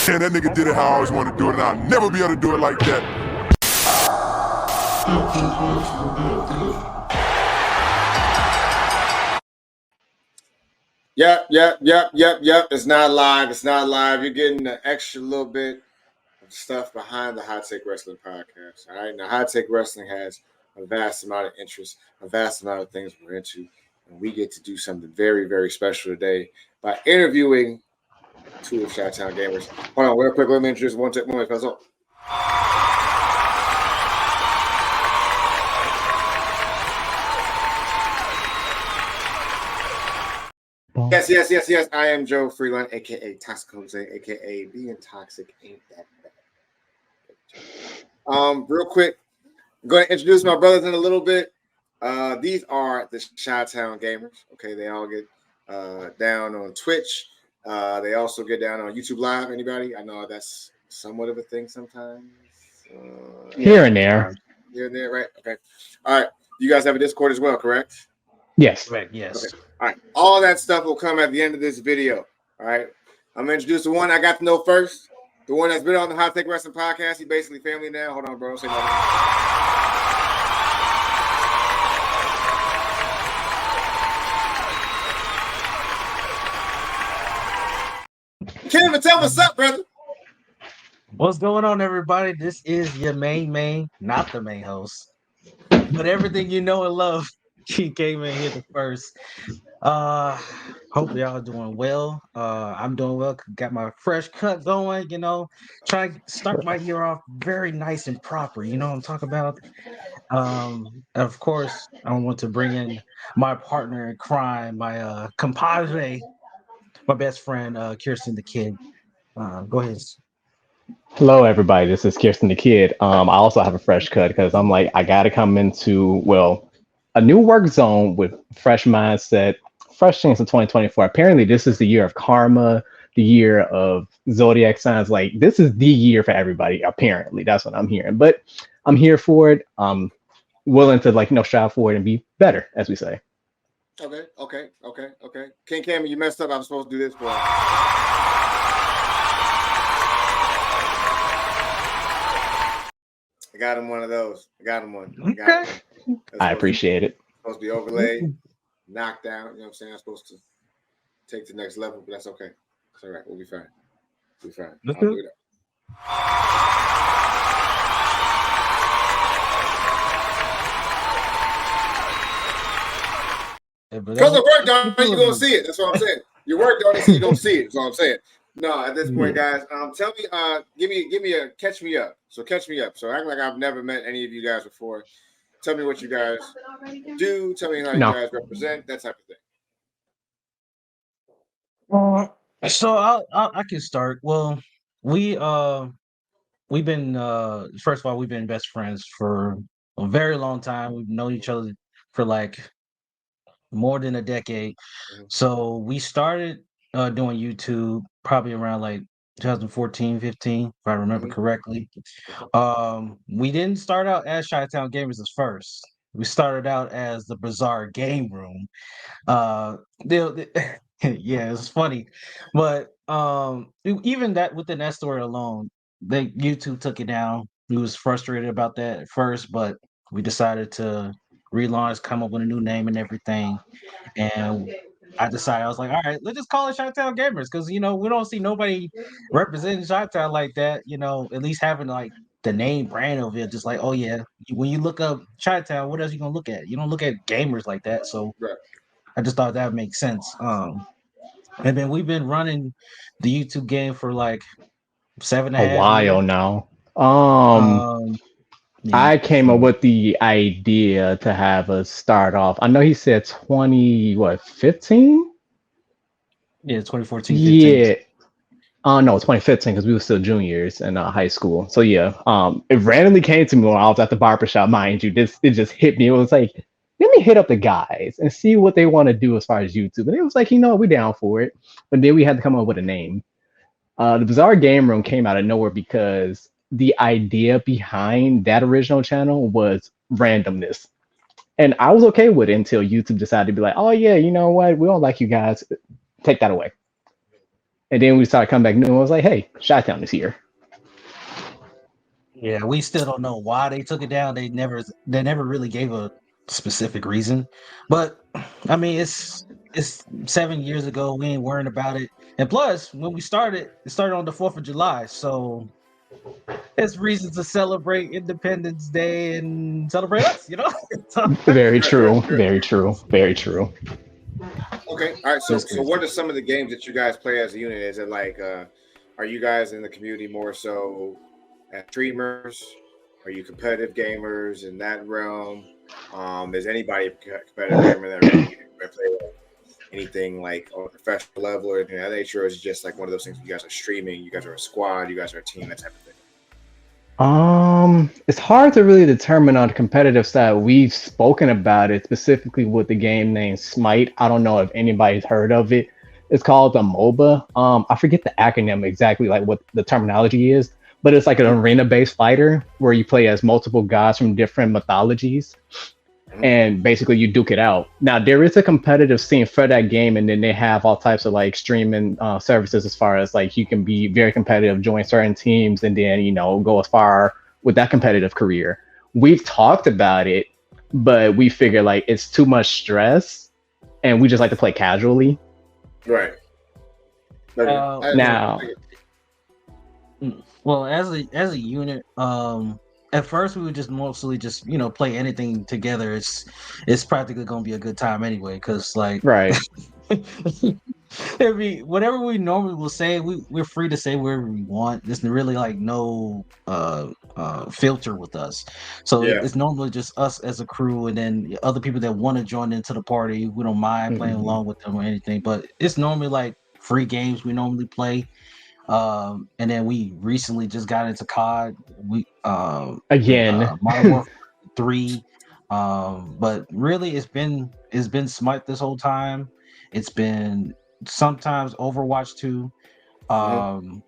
And that nigga did it how I always wanted to do it, and I'll never be able to do it like that. Yep. It's not live. You're getting an extra little bit of stuff behind the Hot Take Wrestling podcast. All right. Now, Hot Take Wrestling has a vast amount of interest, a vast amount of things we're into. And we get to do something very, very special today by interviewing two of Chi-Town Gamers. Hold on, real quick. Let me introduce one moment. Yes. I am Joe Freeland, aka Toxic Jose, aka being toxic ain't that bad. Real quick, I'm going to introduce my brothers in a little bit. These are the Chi-Town Gamers. Okay, they all get down on Twitch. They also get down on YouTube Live. Anybody? I know that's somewhat of a thing sometimes. Here and there. Here and there, right? Okay. All right. You guys have a Discord as well, correct? Yes. Correct. Yes. Okay. All right. All that stuff will come at the end of this video. All right. I'm going to introduce the one I got to know first. The one that's been on the Hot Take Wrestling podcast. He's basically family now. Hold on, bro. Say nothing. Kevin, tell me what's up, brother. What's going on, everybody? This is your main, not the main host, but everything you know and love. He came in here the first. Hope y'all doing well. I'm doing well. Got my fresh cut going. You know, try to start my year off very nice and proper. You know what I'm talking about. Of course, I want to bring in my partner in crime, my compadre, my best friend, Kirsten the Kid. Go ahead. Hello, everybody. This is Kirsten the Kid. I also have a fresh cut because I'm like, I got to come into, a new work zone with fresh mindset, fresh things in 2024. Apparently, this is the year of karma, the year of zodiac signs. Like, this is the year for everybody, apparently. That's what I'm hearing. But I'm here for it. I'm willing to, strive for it and be better, as we say. Okay. King Cam, you messed up. I'm supposed to do this for you. I got him one of those. I got him one. I appreciate it. Supposed to be overlaid, knocked down. You know what I'm saying? I'm supposed to take to the next level, but that's okay. It's all right. We'll be fine. I'll do it. Because of work done, you're gonna see it. That's what I'm saying. Your work done, so you're gonna see it. That's what I'm saying. No, at this point, guys, tell me, give me a catch me up. So catch me up. So act like I've never met any of you guys before. Tell me what you guys do. Tell me how you guys represent, that type of thing. So I can start. Well, we've been first of all, we've been best friends for a very long time. We've known each other for like more than a decade. So we started doing YouTube probably around like 2014, 15, if I remember correctly. We didn't start out as Chi-Town Gamers as first. We started out as the Bizarre Game Room. Yeah, it's funny. But even that within that story alone, YouTube took it down. We was frustrated about that at first, but we decided to relaunch, come up with a new name and everything. And I decided, I was like, all right, let's just call it Chi-Town Gamers, because we don't see nobody representing Chi-Town like that, at least having like the name brand of it, just like, oh yeah, when you look up Chi-Town, what else you gonna look at? You don't look at gamers like that. So I just thought that would make sense. And then we've been running the YouTube game for like 7.5 years. A while now. I came up with the idea to have us start off. I know he said 15? Yeah, 2014. 15. Yeah. No, 2015 because we were still juniors in high school. So yeah, it randomly came to me when I was at the barbershop. Mind you, it just hit me. It was like, let me hit up the guys and see what they want to do as far as YouTube. And it was like, we're down for it. But then we had to come up with a name. The Bizarre Game Room came out of nowhere because the idea behind that original channel was randomness. And I was okay with it until YouTube decided to be like, oh yeah, you know what? We don't like you guys. Take that away. And then we started coming back new and I was like, hey, Chi-Town is here. Yeah, we still don't know why they took it down. They never really gave a specific reason. But I mean, it's 7 years ago. We ain't worrying about it. And plus, when we started, it started on the 4th of July. So it's reason to celebrate Independence Day and celebrate us, you know? Very true. Very true. Very true. Okay. All right. So, That's crazy. what are some of the games that you guys play as a unit? Is it like, are you guys in the community more so as streamers? Are you competitive gamers in that realm? Is anybody a competitive gamer that really play like anything like on a professional level or anything of that nature? Or is it just like one of those things you guys are streaming, you guys are a squad, you guys are a team, that type of thing? It's hard to really determine on the competitive side. We've spoken about it specifically with the game named Smite. I don't know if anybody's heard of it. It's called a MOBA. I forget the acronym exactly, like what the terminology is, but it's like an arena-based fighter where you play as multiple gods from different mythologies, and basically you duke it out. Now there is a competitive scene for that game, and then they have all types of like streaming services as far as like you can be very competitive, join certain teams, and then go as far with that competitive career. We've talked about it, but we figure like it's too much stress, and we just like to play casually. Right. Now, Well, as a unit, at first we would just mostly just play anything together. It's practically gonna be a good time anyway, because like right. whatever we normally will say, we're free to say whatever we want. There's really like no filter with us. So Yeah. it's normally just us as a crew, and then other people that want to join into the party. We don't mind playing along with them or anything, but it's normally like free games we normally play. And then we recently just got into COD. We Again. Modern Warfare 3. But really it's been Smite this whole time. It's been sometimes Overwatch 2. I'm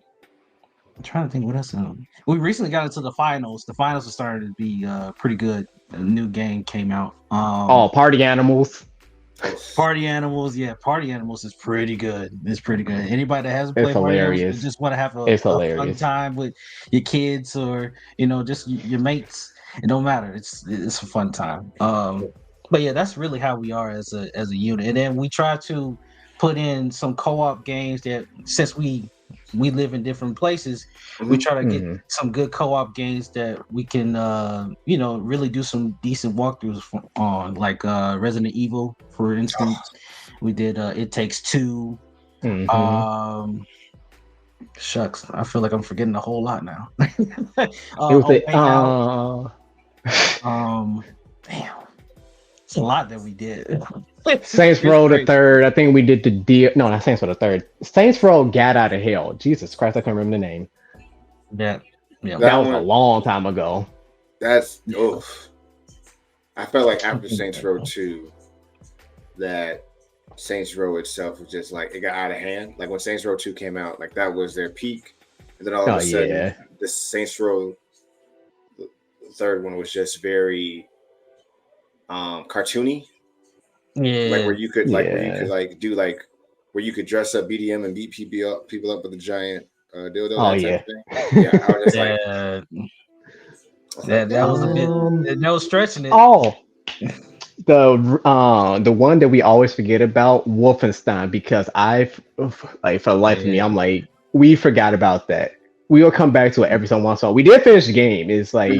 trying to think what else. We recently got into the finals. The finals are starting to be pretty good. A new game came out. Oh, Party Animals. Party Animals, yeah, Party Animals is pretty good. It's pretty good. Anybody that hasn't It's played Party Animals hilarious. and just want to have a It's fun hilarious. time with your kids or just your mates, it don't matter. It's a fun time. But yeah, that's really how we are as a unit. And then we try to put in some co-op games that, since we live in different places, we try to get some good co-op games that we can really do some decent walkthroughs on, like Resident Evil, for instance. We did It Takes Two. Shucks, I feel like I'm forgetting a whole lot now. Damn, it's a lot that we did. Saints Row the third. I think we did no, not Saints Row the third. Saints Row Gat Out of Hell. Jesus Christ, I can't remember the name. Yeah. That was a long time ago. That's I felt like after Saints Row 2 that Saints Row itself was just like, it got out of hand. Like when Saints Row 2 came out, like that was their peak. And then all of a sudden, the Saints Row, the third one, was just very cartoony. Yeah. Like where you could where you could dress up BDM and beat people up with a giant dildo. Oh that type of thing. Yeah, I was just that was a bit. No stretching it. Oh, the one that we always forget about, Wolfenstein, because for the life of me, I'm like, we forgot about that. We will come back to it every so once. So we did finish the game. It's like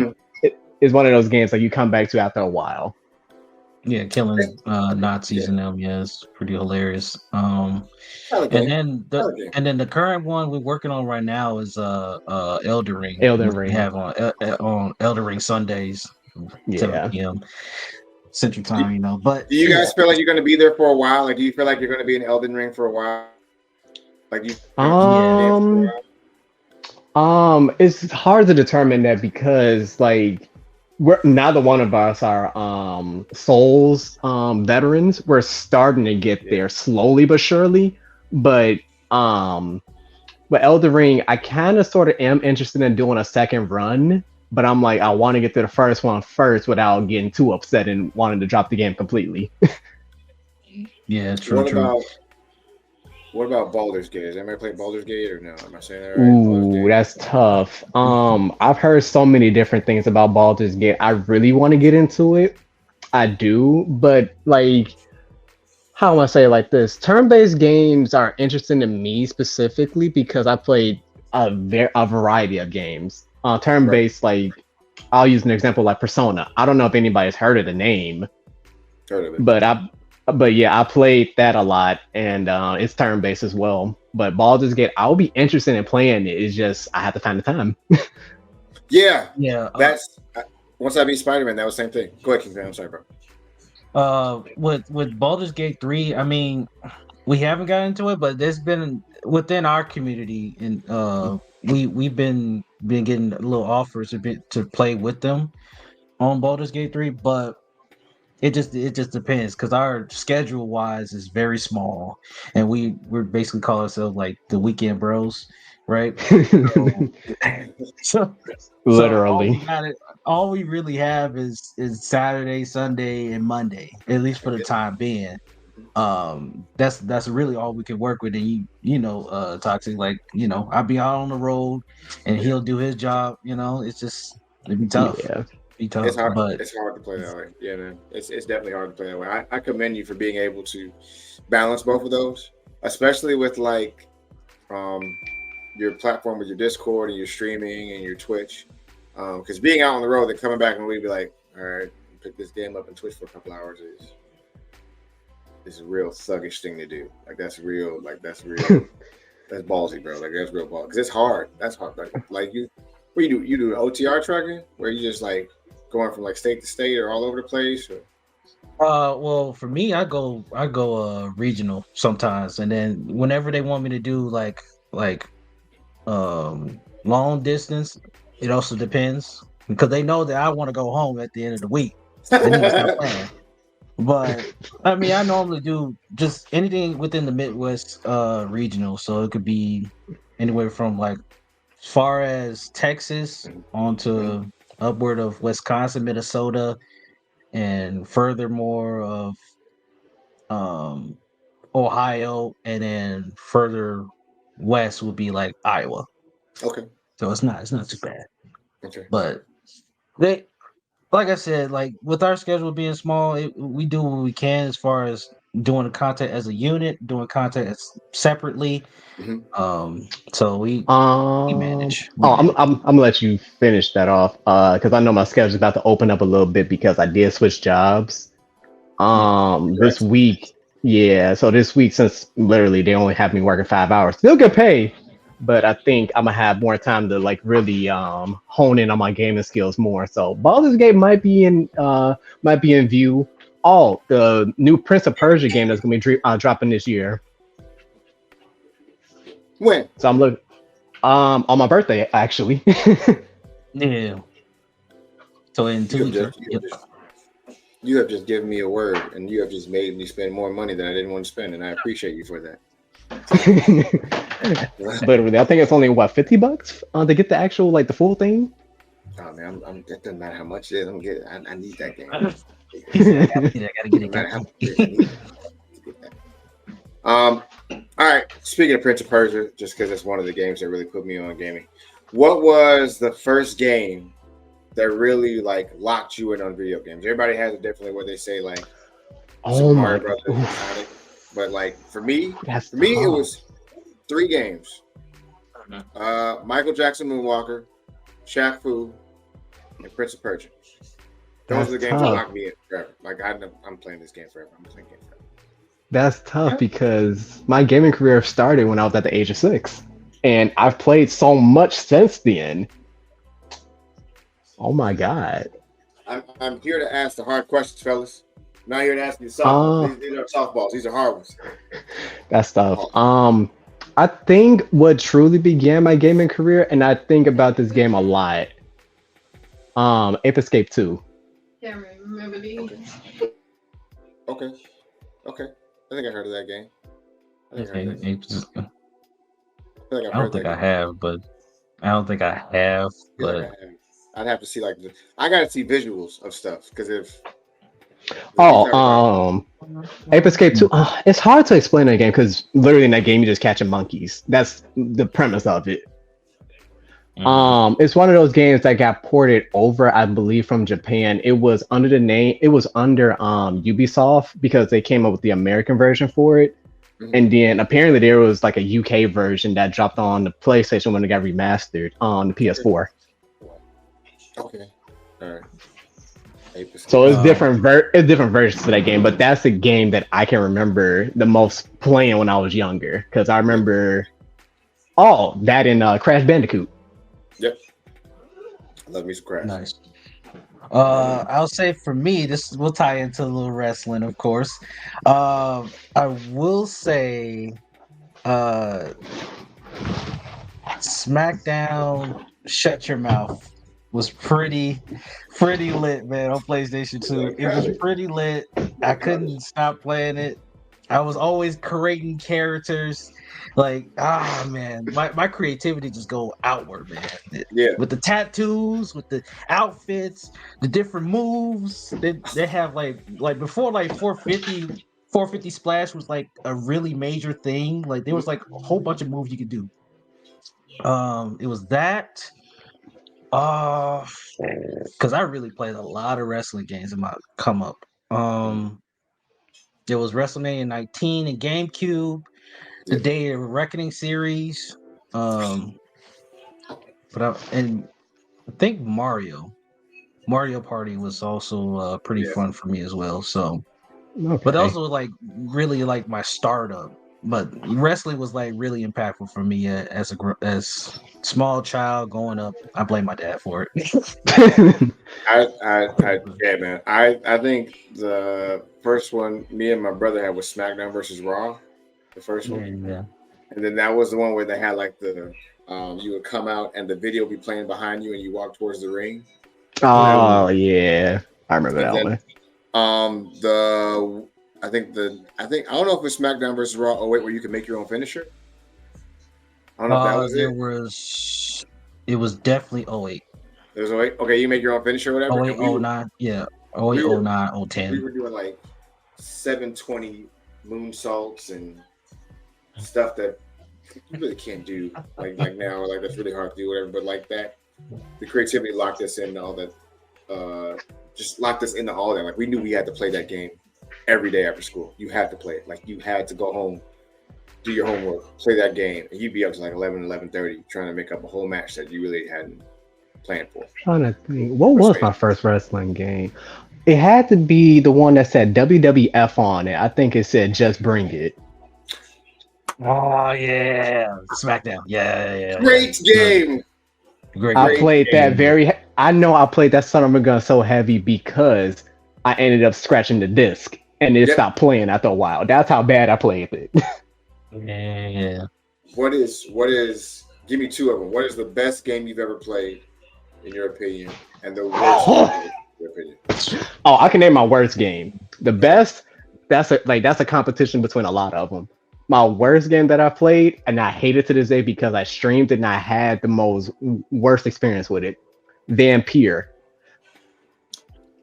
it's one of those games that you come back to after a while. Yeah, killing Nazis in them. Yeah, it's pretty hilarious. And then the current one we're working on right now is Elden Ring. We have on Elden Ring Sundays, 7 p.m. Central Time. But do you guys feel like you're going to be there for a while? Like, do you feel like you're going to be in Elden Ring for a while? Like you? It's hard to determine that because like, neither one of us are Souls veterans. We're starting to get there slowly but surely. But with Elden Ring, I kind of sort of am interested in doing a second run, but I'm like, I want to get to the first one first without getting too upset and wanting to drop the game completely. Yeah, What true. about Baldur's Gate? Has anybody played Baldur's Gate or no? Am I saying that right? Baldur's Ooh, Gate. that's tough. I've heard so many different things about Baldur's Gate. I really want to get into it. I do, but like, how am I say it like this? Turn-based games are interesting to me specifically because I played a variety of games. Right. Turn-based, like I'll use an example like Persona. I don't know if anybody's heard of the name, Heard of it. but yeah, I played that a lot, and it's turn-based as well. But Baldur's Gate, I'll be interested in playing it. It's just I have to find the time. Yeah. Yeah. That's once I beat Spider-Man, that was the same thing. Go ahead, Kingsman. I'm sorry, bro. With Baldur's Gate 3, I mean, we haven't got into it, but there's been within our community, and we've been getting little offers to play with them on Baldur's Gate 3, but it just depends because our schedule wise is very small, and we're basically call ourselves like the weekend bros, right? So, Literally. all we really have is Saturday, Sunday, and Monday, at least for the time being. That's really all we can work with. And Toxic, like, I'll be out on the road and he'll do his job. It'd be tough. Yeah. Be tough. It's hard. But It's hard to play that way. Yeah, man. It's definitely hard to play that way. I commend you for being able to balance both of those, especially with like your platform with your Discord and your streaming and your Twitch. Because being out on the road and coming back and we'd be like, all right, pick this game up and Twitch for a couple hours is a real thuggish thing to do. Like that's real. That's ballsy, bro. Like that's real ball. Because it's hard. That's hard. Like you, what you do OTR tracking where you just like going from like state to state or all over the place. Or? well, for me, I go regional sometimes, and then whenever they want me to do like long distance, it also depends because they know that I want to go home at the end of the week. They need to stop playing. But I mean, I normally do just anything within the Midwest regional, so it could be anywhere from like as far as Texas onto upward of Wisconsin, Minnesota, and furthermore of Ohio, and then further west would be like Iowa. Okay. So it's not too bad. Okay. But they, like I said, like with our schedule being small, we do what we can as far as doing the content as a unit, doing content separately. So we manage. I'm gonna let you finish that off because I know my schedule's about to open up a little bit because I did switch jobs. This week, yeah. So this week, since literally they only have me working 5 hours, still good pay, but I think I'm gonna have more time to like really hone in on my gaming skills more. So Baldur's Gate might be in view. Oh, the new Prince of Persia game that's gonna be dropping this year. When? So I'm looking on my birthday actually. Yeah. So in 2 weeks. You have just given me a word, and you have just made me spend more money than I didn't want to spend, and I appreciate you for that. Literally, I think it's only what $50 to get the actual like the full thing. Oh man, it doesn't matter how much it is. I need that game. I gotta get it. All right. Speaking of Prince of Persia, just because it's one of the games that really put me on gaming, what was the first game that really like locked you in on video games? Everybody has it differently. Where they say like, oh my, Sonic, but like for me, it was 3 games: Michael Jackson Moonwalker, Shaq Fu, and Prince of Persia. Those are the games that locked me in forever. Like I'm playing this game forever. I'm playing games forever. That's tough because my gaming career started when I was at the age of 6, and I've played so much since then. Oh my god! I'm here to ask the hard questions, fellas. I'm not here to ask you softballs. These are softballs. These are hard ones. That's tough. I think what truly began my gaming career, and I think about this game a lot. Ape Escape 2. Can't remember these. Okay. I think I heard of that game. feel like I've I don't heard think that. I have, but I don't think I have. I feel like But I have. I'd have to see like I gotta see visuals of stuff because if we Oh, talk about Ape Escape 2. It's hard to explain that game because literally in that game you just catching monkeys. That's the premise of it. It's one of those games that got ported over, I believe, from Japan. It was under the name. It was under Ubisoft because they came up with the American version for it. And then apparently there was like a UK version that dropped on the PlayStation when it got remastered on the PS4. okay, all right. So it's it's different versions of that game, but that's the game that I can remember the most playing when I was younger because I remember that in Crash Bandicoot. Yep. Love me some Crash. nice. I'll say for me, this will tie into a little wrestling, of course. I will say, SmackDown, Shut Your Mouth was pretty lit, man, on PlayStation 2. It was pretty lit. I couldn't stop playing it. I was always creating characters. Like, man, my creativity just go outward, man. Yeah. With the tattoos, with the outfits, the different moves. They have like before like 450 splash was like a really major thing. Like there was like a whole bunch of moves you could do. It was that. Because I really played a lot of wrestling games in my come up. It was WrestleMania 19 and GameCube, the Day of Reckoning series. And I think Mario Party was also pretty fun for me as well. So, but also like really like my startup. But wrestling was like really impactful for me as small child growing up. I blame my dad for it. Yeah, man. I think the first one me and my brother had was SmackDown versus Raw, the first one. Yeah. And then that was the one where they had like the you would come out and the video would be playing behind you and you walk towards the ring. Oh yeah, I remember that one. I think I don't know if it's SmackDown versus Raw. Oh wait, where you can make your own finisher. I don't know if that was it was definitely 08. It was 08. Okay, you make your own finisher or whatever. 08, 09, yeah. 08, 09, 010. We were doing like 720 moonsaults and stuff that you really can't do like now, like that's really hard to do, whatever. But like that, the creativity locked us into all that. Just locked us into all that. Like we knew we had to play that game every day after school. You had to play it. Like you had to go home, do your homework, play that game, and you'd be up to like 11:30 trying to make up a whole match that you really hadn't planned for. I'm trying to think, what was my first wrestling game? It had to be the one that said WWF on it. I think it said "Just Bring It." Oh yeah, SmackDown. Yeah. Great game. Great. I played that I know I played that son of a gun so heavy because I ended up scratching the disc and it stopped playing after a while. That's how bad I played it. Yeah. What is? Give me two of them. What is the best game you've ever played, in your opinion, and the worst game, in your opinion? Oh, I can name my worst game. The best, that's a competition between a lot of them. My worst game that I played, and I hate it to this day because I streamed it and I had the most worst experience with it. Vampire.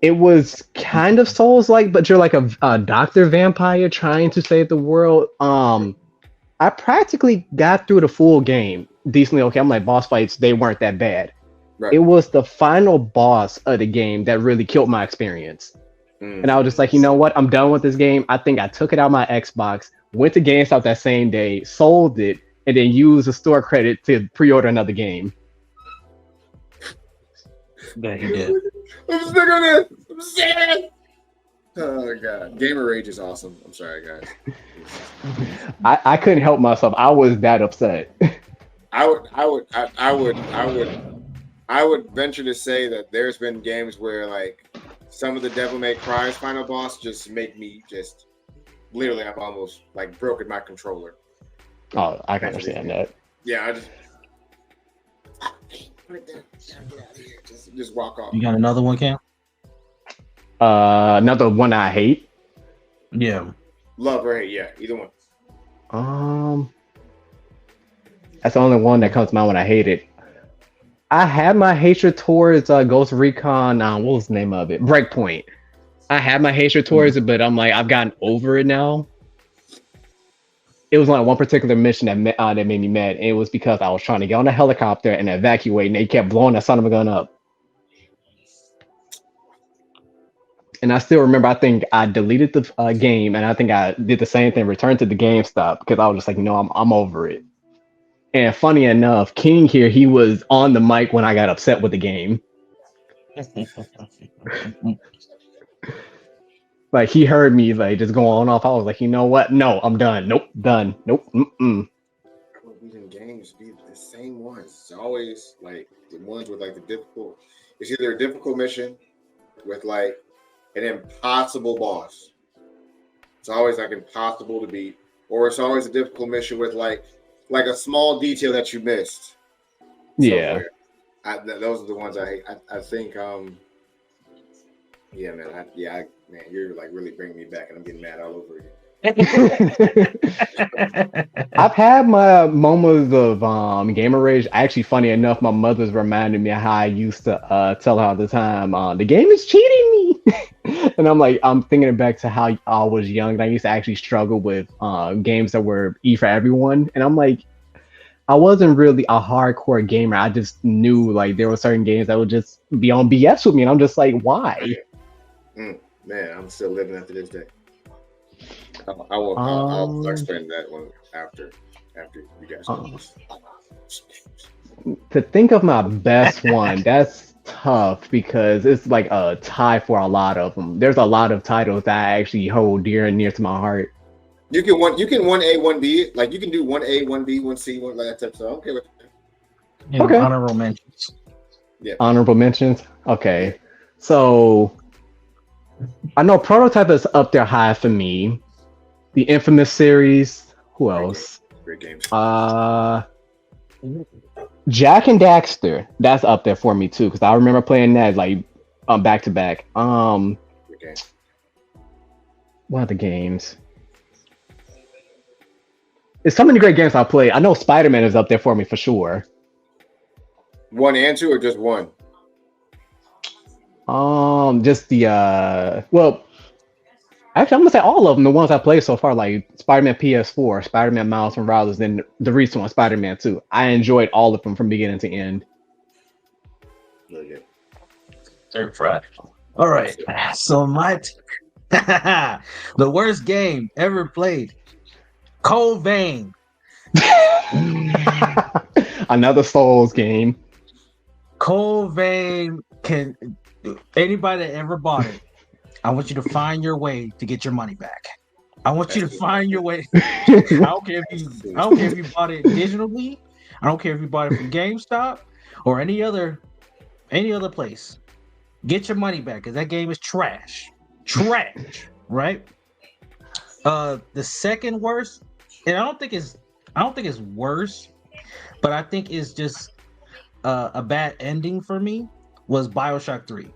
It was kind of Souls-like, but you're like a doctor vampire trying to save the world. I practically got through the full game decently okay. I'm like, boss fights, they weren't that bad. Right. It was the final boss of the game that really killed my experience. And I was just like, you know what? I'm done with this game. I think I took it out of my Xbox, went to GameStop that same day, sold it, and then used the store credit to pre-order another game. Yeah, he did. I'm stuck on that. I'm sad. Oh god, Gamer Rage is awesome. I'm sorry, guys. I couldn't help myself. I was that upset. I would venture to say that there's been games where like some of the Devil May Cry's final boss just make me just literally I've almost like broken my controller. Oh, I can understand that. Yeah, I just just walk off. You got another one, Cam? Another one I hate. Yeah. Love or hate, yeah, either one. That's the only one that comes to mind when I hate it. I had my hatred towards Ghost Recon. What was the name of it? Breakpoint. I had my hatred towards it, but I'm like, I've gotten over it now. It was like one particular mission that made me mad. And it was because I was trying to get on a helicopter and evacuate, and they kept blowing that son of a gun up. And I still remember, I think I deleted the game, and I think I did the same thing, returned to the GameStop, because I was just like, I'm over it. And funny enough, King here, he was on the mic when I got upset with the game. Like, he heard me like just go on off. I was like, you know what? No, I'm done. Nope, done. Nope. Even games be the same ones. It's always like the ones with like the difficult. It's either a difficult mission with like an impossible boss. It's always like impossible to beat, or it's always a difficult mission with like a small detail that you missed. Yeah. Those are the ones I hate. I think yeah, man. Man, you're like really bringing me back, and I'm getting mad all over again. I've had my moments of gamer rage. Actually, funny enough, my mother's reminded me of how I used to tell her all the time, the game is cheating me. And I'm thinking back to how I was young, and I used to actually struggle with games that were E for everyone. And I'm like, I wasn't really a hardcore gamer. I just knew like there were certain games that would just be on BS with me, and I'm just like, why? Man, I'm still living after this day. I'll explain that one after you guys know. To think of my best one, that's tough because it's like a tie for a lot of them. There's a lot of titles that I actually hold dear and near to my heart. You can 1A, 1B, like you can do 1A, 1B, 1C, one like that type of stuff. Okay, with Okay. Honorable mentions. Yeah. Honorable mentions. Okay, so I know Prototype is up there high for me. The Infamous series. Who else? Great games. Jack and Daxter. That's up there for me too, because I remember playing that like back to back. What are the games? There's so many great games I played. I know Spider-Man is up there for me for sure. 1 and 2 or just 1? Just the well, actually, I'm gonna say all of them. The ones I played so far, like Spider-Man PS4, Spider-Man Miles Morales, and the recent one, Spider-Man 2. I enjoyed all of them from beginning to end. Very good. Third Friday. All right. So the worst game ever played. Cold Vein. Another Souls game. Cold Vein can anybody that ever bought it. I want you to find your way to get your money back. I want you to find your way. I don't care if you bought it digitally. I don't care if you bought it from GameStop or any other place. Get your money back because that game is trash. Trash, right? The second worst, and I don't think it's worse, but I think it's just a bad ending for me was BioShock 3.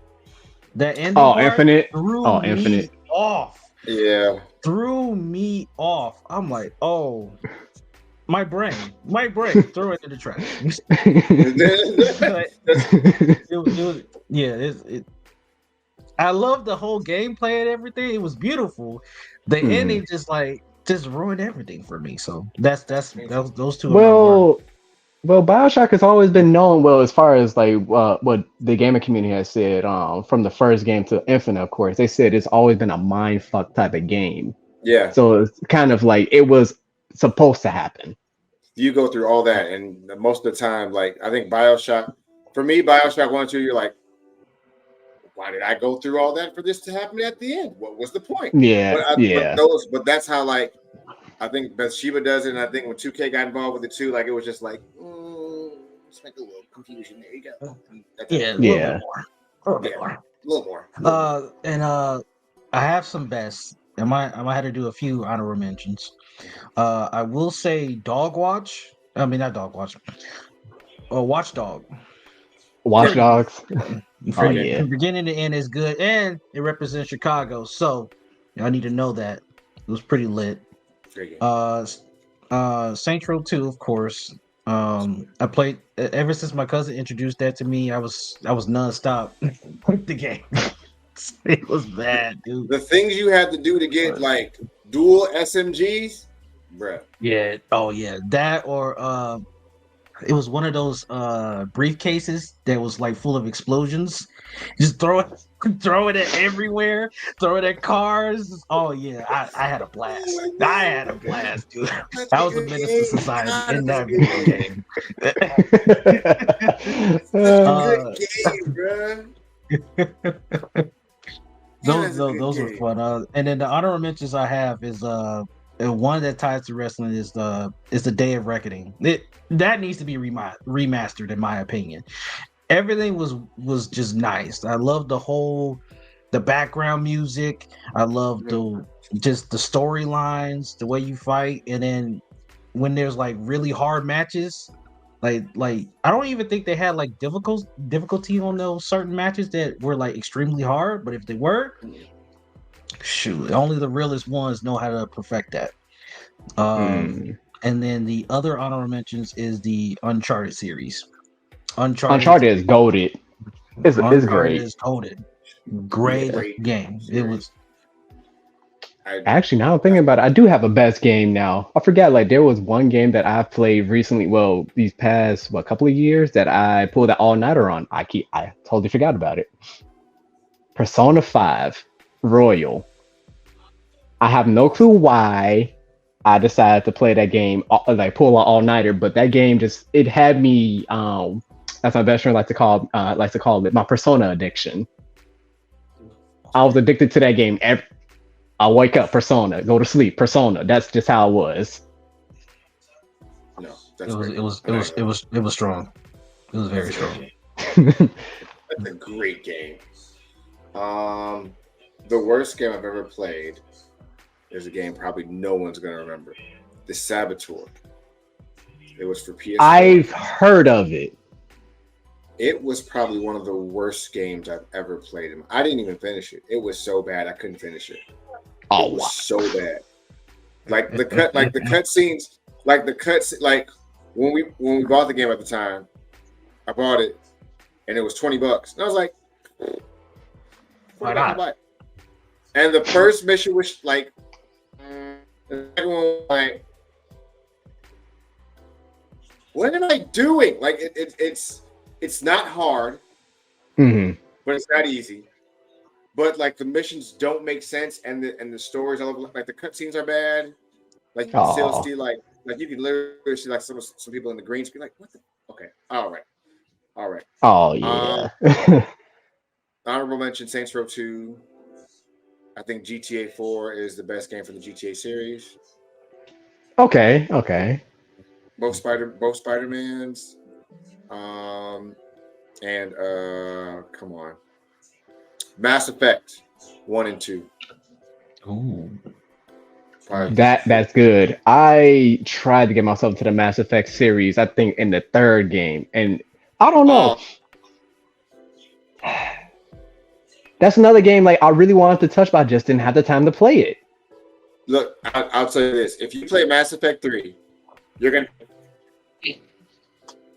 That ending Infinite. threw Infinite. me off. Yeah. Threw me off. I'm like, oh, my brain, throw it in the trash. I love the whole gameplay and everything. It was beautiful. The ending just ruined everything for me. So that's those two. Well, BioShock has always been known well as far as like what the gaming community has said. From the first game to Infinite, of course, they said it's always been a mind fuck type of game. Yeah. So it's kind of like it was supposed to happen. You go through all that, and most of the time, like I think BioShock, for me, BioShock 1 and 2, you're like, why did I go through all that for this to happen at the end? What was the point? Yeah, But that's how like I think Bathsheba does it, and I think when 2K got involved with it too, like it was just like, it's like a little confusion. There you go. Yeah, a little more. And I have some best. I might have to do a few honorable mentions. I will say Watch Dog. Watch Dogs. From beginning to end is good, and it represents Chicago. So y'all need to know that it was pretty lit. Saints Row 2, of course. I played ever since my cousin introduced that to me. I was nonstop with the game. It was bad, dude. The things you had to do to get like dual SMGs, bruh. Yeah. Oh yeah. That or it was one of those briefcases that was like full of explosions. Just throw it at everywhere, throw it at cars. Oh yeah, I had a blast. I had a blast, dude. That's I a was a good menace to game. society God, in that's a that good video game. game. That's a Uh, good game, bruh. Man, that's a good those were game. fun. And then the honorable mentions I have is and one that ties to wrestling is the Day of Reckoning. That needs to be remastered in my opinion. Everything was just nice. I love the background music. I love just the storylines, the way you fight, and then when there's like really hard matches, like I don't even think they had like difficulty on those certain matches that were like extremely hard. But if they were, shoot, only the realest ones know how to perfect that. And then the other honorable mentions is the Uncharted series. Uncharted is goated. It's Uncharted great. is coded. Great Great game. It was. Actually, now I'm thinking about it, I do have a best game now. I forgot, like there was one game that I've played recently, well, these past couple of years that I pulled an all-nighter on. I totally forgot about it. Persona 5 Royal. I have no clue why I decided to play that game, like pull an all-nighter, but that game just it had me as my best friend likes to call it my Persona addiction. I was addicted to that game. I wake up, Persona. Go to sleep, Persona. That's just how it was. No, It was strong. It was very strong. That's a great game. The worst game I've ever played is a game probably no one's gonna remember. The Saboteur. It was for PS4. I've heard of it. It was probably one of the worst games I've ever played. I didn't even finish it. It was so bad I couldn't finish it. Oh, it was wow. so bad. Like the cutscenes, like when we bought the game at the time, I bought it and it was $20, and I was like, why not? And the first mission was like, the second one was like, what am I doing? Like it's not hard, but it's not easy. But like the missions don't make sense, and the stories all over, like the cutscenes are bad. Like you can still see like you can literally see like some people in the green screen. Like what the? Okay, all right. Oh yeah. Honorable mention: Saints Row 2. I think GTA 4 is the best game for the GTA series. Okay. Both Spider-Mans. And come on. Mass Effect 1 and 2. Ooh. That's good. I tried to get myself to the Mass Effect series, I think in the third game, and I don't know. That's another game like I really wanted to touch, but I just didn't have the time to play it. Look, I'll tell you this: if you play Mass Effect 3, you're gonna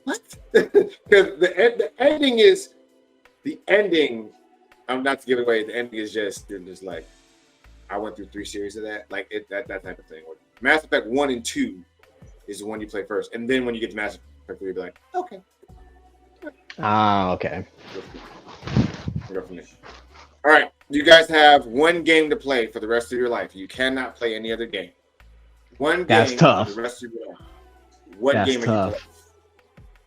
what? Because the ending. I'm not to give it away. The ending is just like I went through 3 series of that, like that type of thing. Mass Effect 1 and 2 is the one you play first, and then when you get to Mass Effect 3, you'll be like, okay. Okay. Go from there. All right, you guys have one game to play for the rest of your life. You cannot play any other game. One game That's tough. for the rest of your life. What game are you playing?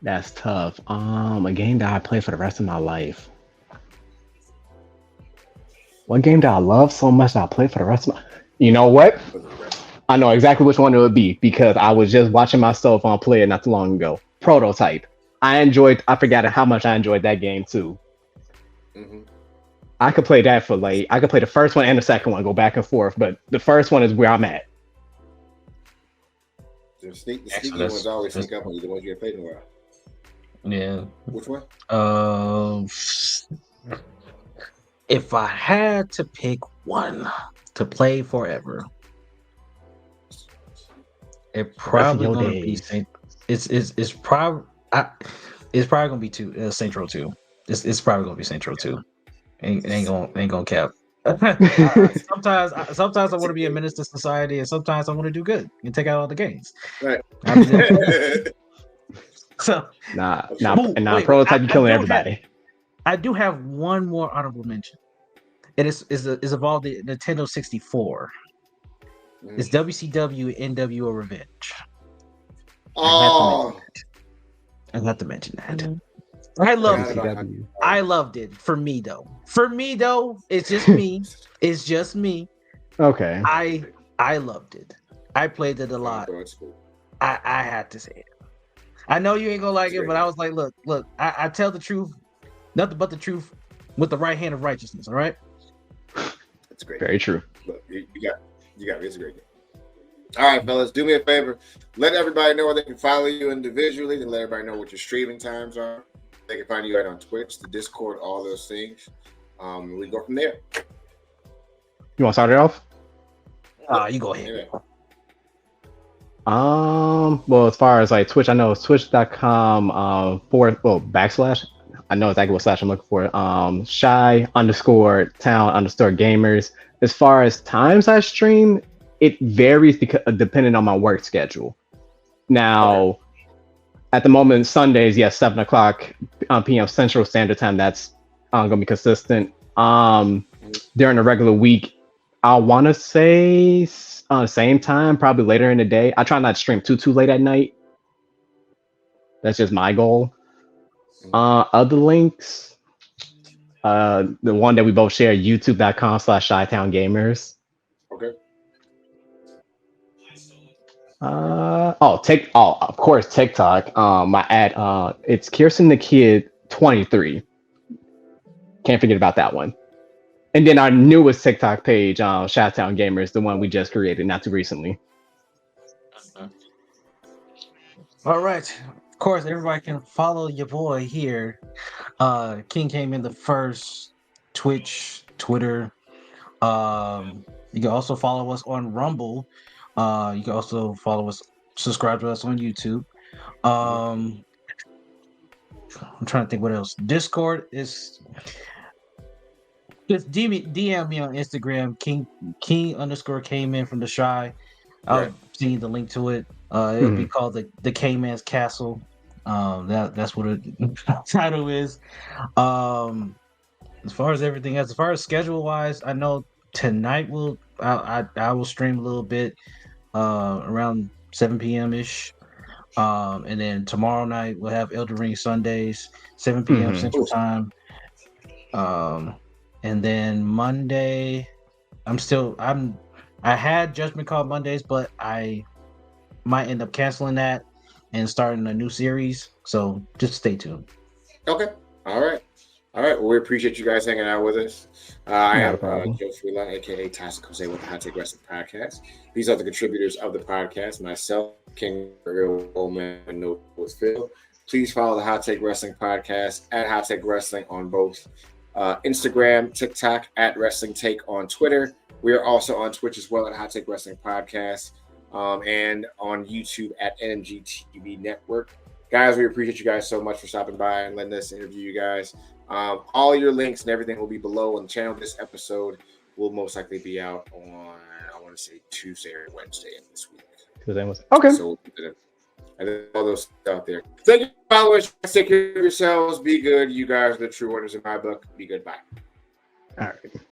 That's tough. A game that I play for the rest of my life. One game that I love so much that I play for the rest of my. You know what? I know exactly which one it would be because I was just watching myself on play it not too long ago. Prototype. I forgot how much I enjoyed that game too. Mm-hmm. I could play that for I could play the first one and the second one, go back and forth, but the first one is where I'm at. The sneaky ones always sneak up on you, the ones you haven't played in a while. Yeah. Which one? If I had to pick one to play forever, it probably gonna be it's probably it's probably gonna be Saints Row 2. It's probably gonna be Saints Row 2. Ain't gonna cap. Sometimes I want to be a menace to society, and sometimes I want to do good and take out all the gangs. Right. I'll be there. So Nah, prototype killing everybody. I do have one more honorable mention. It is about the Nintendo 64. It's WCW NWO Revenge. Oh, I have to mention that. I loved it. For me though, it's just me. It's just me. Okay. I loved it. I played it a lot. I had to say it. I know you ain't gonna like it, but I was like, look, I tell the truth, nothing but the truth, with the right hand of righteousness. All right. That's great. Very true. Look, you got me. It's a great game. All right, fellas, do me a favor. Let everybody know where they can follow you individually, and let everybody know what your streaming times are. They can find you right on Twitch, the Discord, all those things. We go from there. You want to start it off? You go ahead. Well, as far as like Twitch, I know it's twitch.com /. I know exactly what slash I'm looking for. Shy_town_gamers. As far as times I stream, it varies depending on my work schedule. Now, at the moment, Sundays, yes, 7:00 p.m. Central Standard Time. That's gonna be consistent. During the regular week, I want to say same time, probably later in the day. I try not to stream too late at night. That's just my goal. Other links, the one that we both share, youtube.com/shytowngamers. Okay. Of course, TikTok. My ad, it's Kirsten the Kid 23. Can't forget about that one. And then our newest TikTok page, Shytown Gamers, the one we just created not too recently. All right. Of course, everybody can follow your boy here. King came in the first. Twitch, Twitter. You can also follow us on Rumble. You can also follow us, subscribe to us on YouTube. I'm trying to think what else. Discord is just DM me on Instagram. King _ came in from the Shy. I'll see the link to it. It'll be called the K-Man's Castle. That's what the title is. As far as everything else, as far as schedule wise, I know tonight I will stream a little bit around 7 p.m. ish. And then tomorrow night we'll have Elden Ring Sundays, 7 p.m. Central Time. And then Monday, I had Judgment Call Mondays, but I might end up canceling that and starting a new series. So just stay tuned. Okay. All right. Well, we appreciate you guys hanging out with us. I am Joe Freeland, aka Toxic Jose with the Hot Take Wrestling Podcast. These are the contributors of the podcast. Myself, King, Real Woman, and No with Phil. Please follow the Hot Take Wrestling Podcast at Hot Take Wrestling on both Instagram, TikTok, at Wrestling Take on Twitter. We are also on Twitch as well at Hot Take Wrestling Podcast, and on YouTube at NMG TV Network. Guys, we appreciate you guys so much for stopping by and letting us interview you guys. All your links and everything will be below on the channel. This episode will most likely be out on, I want to say, Tuesday or Wednesday of this week. Okay. So we'll put it, and then all those out there. Thank you, followers. Take care of yourselves. Be good. You guys are the true winners in my book. Be good. Bye. All right.